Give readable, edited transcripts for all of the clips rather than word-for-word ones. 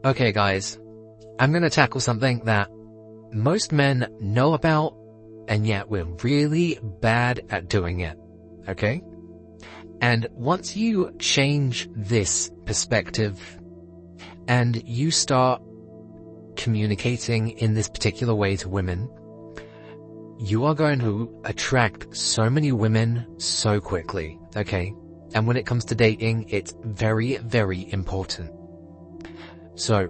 Okay guys, I'm gonna tackle something that most men know about, and yet we're really bad at doing it, okay? And once you change this perspective, and you start communicating in this particular way to women, you are going to attract so many women so quickly, okay? And when it comes to dating, it's very, very important. So,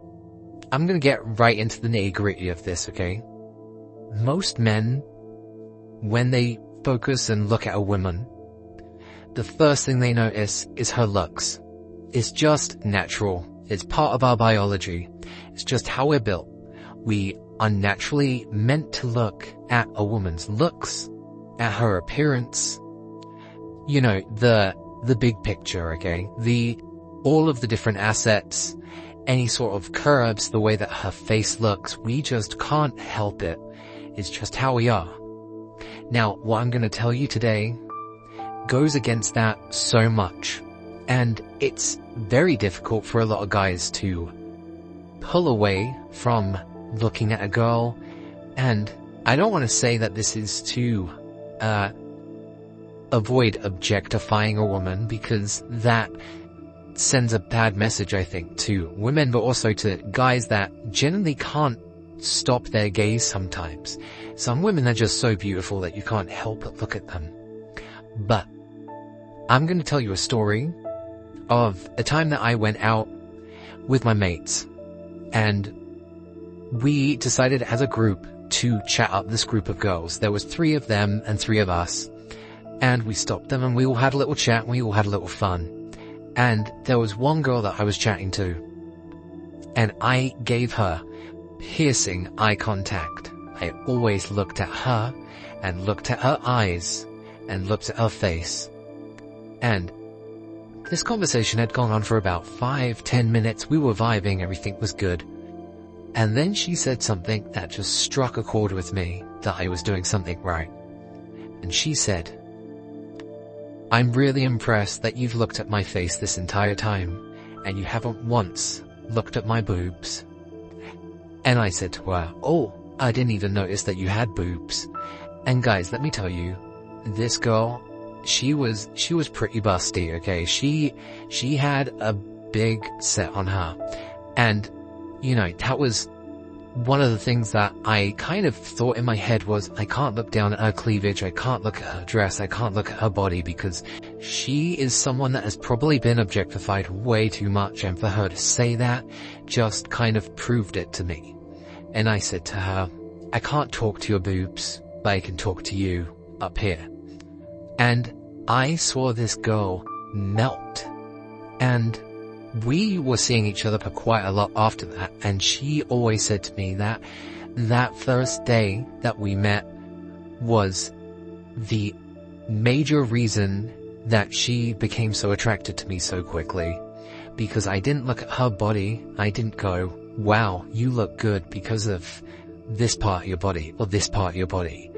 I'm gonna get right into the nitty-gritty of this, okay? Most men, when they focus and look at a woman, the first thing they notice is her looks. It's just natural. It's part of our biology. It's just how we're built. We are naturally meant to look at a woman's looks, at her appearance, you know, the big picture, okay? All of the different assets, any sort of curves, the way that her face looks, we just can't help it. It's just how we are. Now, what I'm going to tell you today goes against that so much. And it's very difficult for a lot of guys to pull away from looking at a girl. And I don't want to say that this is to avoid objectifying a woman, because that sends a bad message, I think, to women, but also to guys that generally can't stop their gaze sometimes. Some women are just so beautiful that you can't help but look at them. But I'm going to tell you a story of a time that I went out with my mates, and we decided as a group to chat up this group of girls. There was 3 of them and 3 of us, and we stopped them and we all had a little chat and we all had a little fun. And there was one girl that I was chatting to, and I gave her piercing eye contact. I always looked at her and looked at her eyes and looked at her face. And this conversation had gone on for about 5-10 minutes. We were vibing, everything was good. And then she said something that just struck a chord with me, that I was doing something right. And she said, "I'm really impressed that you've looked at my face this entire time, and you haven't once looked at my boobs." And I said to her, "Oh, I didn't even notice that you had boobs." And guys, let me tell you, this girl, she was pretty busty, okay? She had a big set on her. And, you know, that was one of the things that I kind of thought in my head was, I can't look down at her cleavage, I can't look at her dress, I can't look at her body, because she is someone that has probably been objectified way too much, and for her to say that just kind of proved it to me. And I said to her, "I can't talk to your boobs, but I can talk to you up here." And I saw this girl melt, and we were seeing each other for quite a lot after that, and she always said to me that that first day that we met was the major reason that she became so attracted to me so quickly. Because I didn't look at her body, I didn't go, "Wow, you look good because of this part of your body, or this part of your body."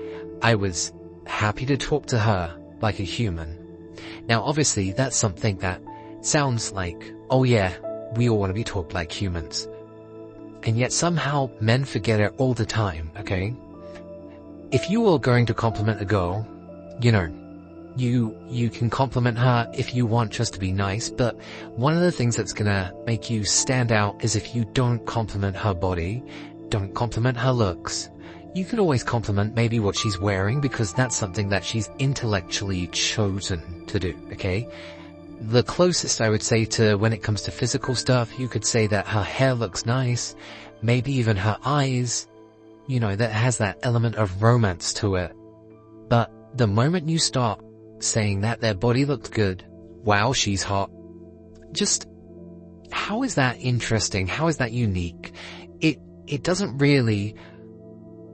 I was happy to talk to her like a human. Now obviously that's something that sounds like, oh yeah, we all want to be talked like humans. And yet somehow men forget it all the time, okay? If you are going to compliment a girl, you know, you can compliment her if you want just to be nice, but one of the things that's gonna make you stand out is if you don't compliment her body, don't compliment her looks. You could always compliment maybe what she's wearing, because that's something that she's intellectually chosen to do, okay? The closest I would say to when it comes to physical stuff, you could say that her hair looks nice, maybe even her eyes, you know, that has that element of romance to it. But the moment you start saying that their body looked good, wow, she's hot, just, how is that interesting? How is that unique? It doesn't really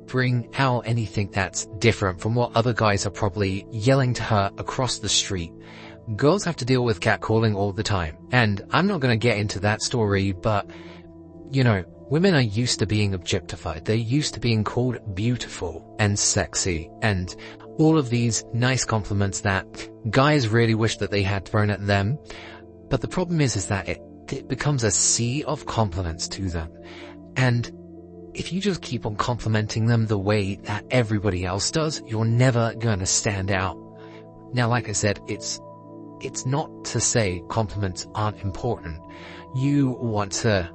bring out anything that's different from what other guys are probably yelling to her across the street. Girls have to deal with catcalling all the time, and I'm not going to get into that story, but, you know, women are used to being objectified. They're used to being called beautiful and sexy, and all of these nice compliments that guys really wish that they had thrown at them. But the problem is that it becomes a sea of compliments to them. And if you just keep on complimenting them the way that everybody else does, you're never going to stand out. Now, like I said, it's not to say compliments aren't important. You want to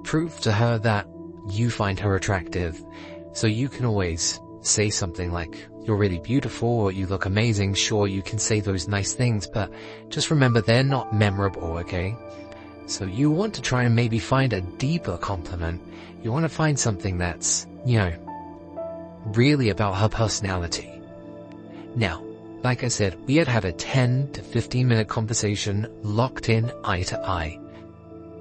prove to her that you find her attractive. So you can always say something like, you're really beautiful, or you look amazing. Sure, you can say those nice things, but just remember they're not memorable, okay? So you want to try and maybe find a deeper compliment. You want to find something that's, really about her personality. Now, like I said, we had a 10 to 15 minute conversation locked in eye to eye.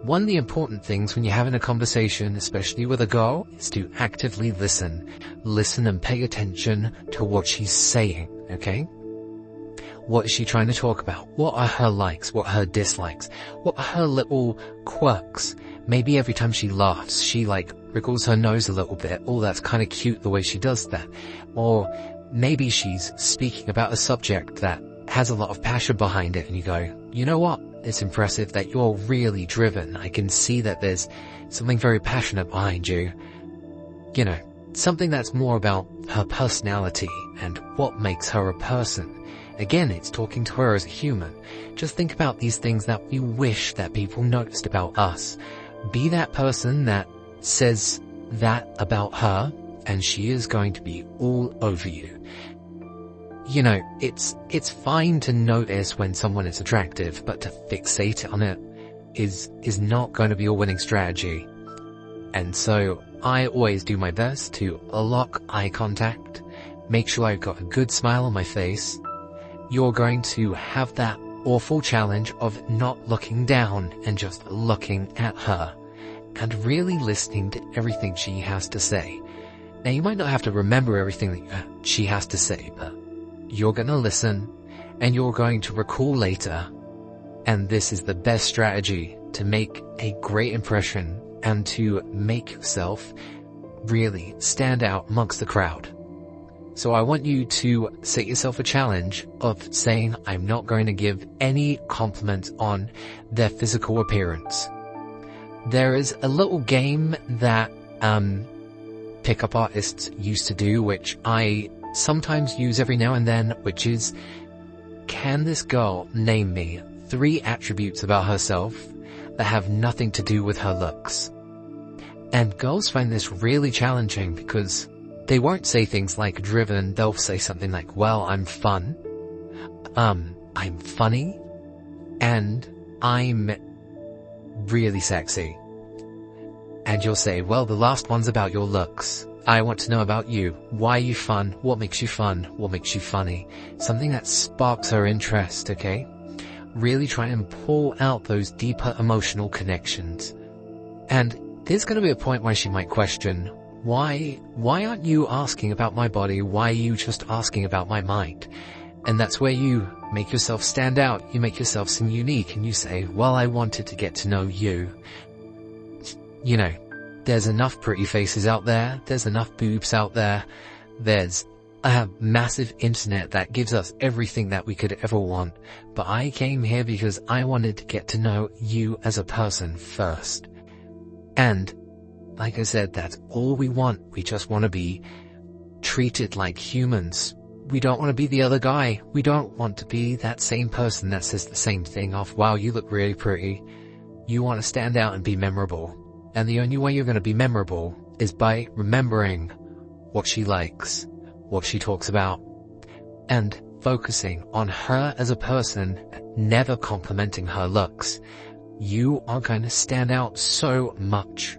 One of the important things when you're having a conversation, especially with a girl, is to actively listen. Listen and pay attention to what she's saying, okay? What is she trying to talk about? What are her likes? What are her dislikes? What are her little quirks? Maybe every time she laughs, she wriggles her nose a little bit. Oh, that's kind of cute the way she does that. Or maybe she's speaking about a subject that has a lot of passion behind it, and you go, you know what? It's impressive that you're really driven. I can see that there's something very passionate behind you. Something that's more about her personality and what makes her a person. Again, it's talking to her as a human. Just think about these things that we wish that people noticed about us. Be that person that says that about her, and she is going to be all over you. It's fine to notice when someone is attractive, but to fixate on it is not going to be a winning strategy. And so I always do my best to lock eye contact, make sure I've got a good smile on my face. You're going to have that awful challenge of not looking down and just looking at her and really listening to everything she has to say. Now, you might not have to remember everything that she has to say, but you're going to listen and you're going to recall later. And this is the best strategy to make a great impression and to make yourself really stand out amongst the crowd. So I want you to set yourself a challenge of saying, I'm not going to give any compliments on their physical appearance. There is a little game that pickup artists used to do, which I sometimes use every now and then, which is, can this girl name me 3 attributes about herself that have nothing to do with her looks? And girls find this really challenging because they won't say things like driven. They'll say something like, well, I'm fun, I'm funny, and I'm really sexy. And you'll say, well, the last one's about your looks. I want to know about you. Why are you fun? What makes you fun? What makes you funny? Something that sparks her interest, okay? Really try and pull out those deeper emotional connections. And there's going to be a point where she might question, why aren't you asking about my body? Why are you just asking about my mind? And that's where you make yourself stand out. You make yourself seem unique, and you say, well, I wanted to get to know you. There's enough pretty faces out there. There's enough boobs out there. There's a massive internet that gives us everything that we could ever want. But I came here because I wanted to get to know you as a person first. And like I said, that's all we want. We just want to be treated like humans. We don't want to be the other guy. We don't want to be that same person that says the same thing of, wow, you look really pretty. You want to stand out and be memorable. And the only way you're going to be memorable is by remembering what she likes, what she talks about, and focusing on her as a person, never complimenting her looks. You are going to stand out so much.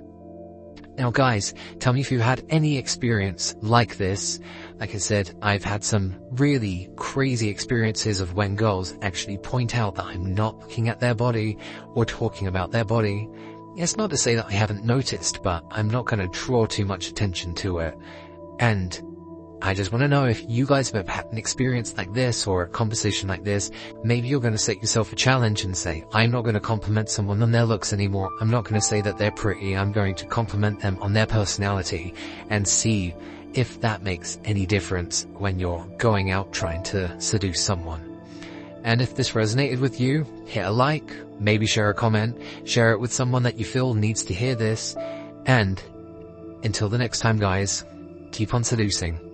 Now guys, tell me if you've had any experience like this. Like I said, I've had some really crazy experiences of when girls actually point out that I'm not looking at their body or talking about their body. It's not to say that I haven't noticed, but I'm not going to draw too much attention to it. And I just want to know if you guys have ever had an experience like this or a conversation like this. Maybe you're going to set yourself a challenge and say, I'm not going to compliment someone on their looks anymore. I'm not going to say that they're pretty. I'm going to compliment them on their personality and see if that makes any difference when you're going out trying to seduce someone. And if this resonated with you, hit a like, maybe share a comment, share it with someone that you feel needs to hear this. And until the next time, guys, keep on seducing.